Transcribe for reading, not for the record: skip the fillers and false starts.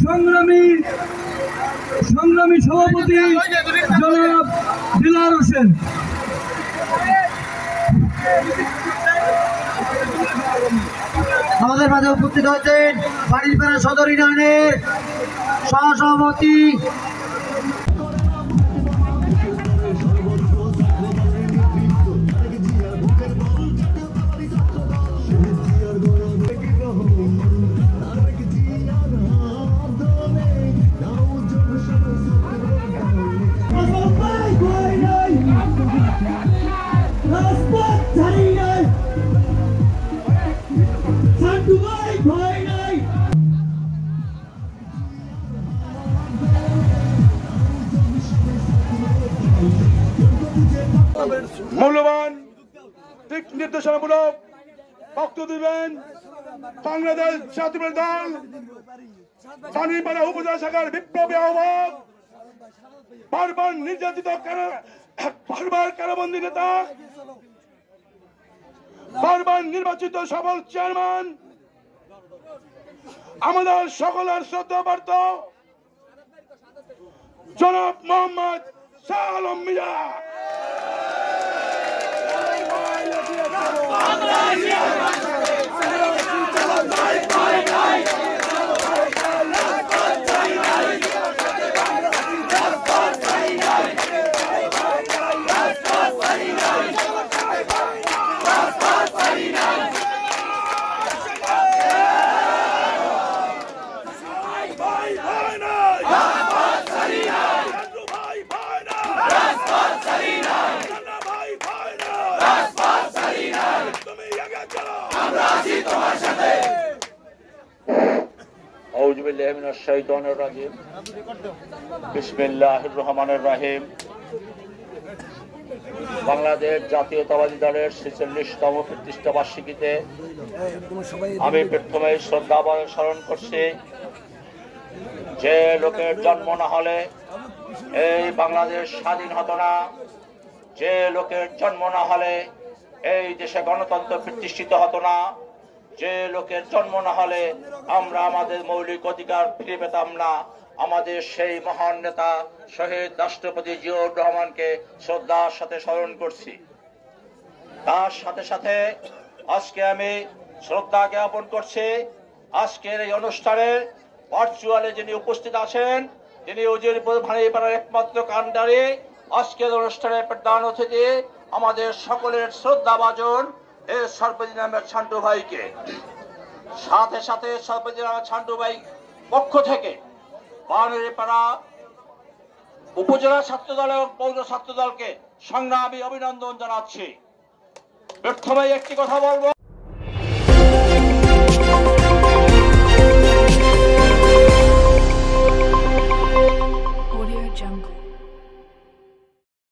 সংগ্রামী সভাপতি জনাব দিলার হোসেন। আমাদের মাঝে উপস্থিত হয়েছেন বাড়িপাড়া সদর ইউনিয়নের সহসভাপতি মূল্যবান দিক নির্দেশনামূলক বক্তব্য দিবেন বাংলাদেশ জাতীয় দল বাণীপাড়া উপজেলা শাখার বিপ্লবী আহ্বায়ক, বারবার নির্যাতিত বারবার কারাবন্দী নেতা, বারবার নির্বাচিত সফল চেয়ারম্যান, আমাদের সকলের শ্রদ্ধাবর্ত জনাব মোহাম্মদ শাহ আলম মিয়া। আউযু বিল্লাহি মিনাশ শাইতানির রাজিম। বিসমিল্লাহির রহমানির রহিম। বাংলাদেশ জাতীয়তাবাদী দলের ৪৬তম প্রতিষ্ঠা বার্ষিকীতে আমি প্রথমে শ্রদ্ধা স্মরণ করছি যে লোকের জন্ম না হলে এই বাংলাদেশ স্বাধীন হতো না, যে লোকের জন্ম না হলে এই দেশে গণতন্ত্র প্রতিষ্ঠিত হতো না, যে লোকের জন্ম না হলে আমরা আমাদের মৌলিক অধিকার ফিরে পেতাম না। আমাদের সেই মহান নেতা শহীদ রাষ্ট্রপতি জিয়াউর রহমানকে শ্রদ্ধার সাথে স্মরণ করছি। তার সাথে সাথে আজকে আমি শ্রদ্ধা জ্ঞাপন করছি আজকের এই অনুষ্ঠানে ভার্চুয়ালে যিনি উপস্থিত আছেন, তিনি উজিরপুর ভানিপাড়ার একমাত্র কান্ডারি। আজকের অনুষ্ঠানের প্রধান অতিথি আমাদের সকলের শ্রদ্ধাভাজন এই সর্বদিন আহমেদ ছান্টু ভাইকে, সাথে সাথে সর্বদিন আহমেদ ছান্টু ভাই পক্ষ থেকে ভানিপাড়া উপজেলা ছাত্র দল এবং পৌর ছাত্র দলকে সংগ্রামী অভিনন্দন জানাচ্ছি। প্রথমেই একটি কথা বলবো।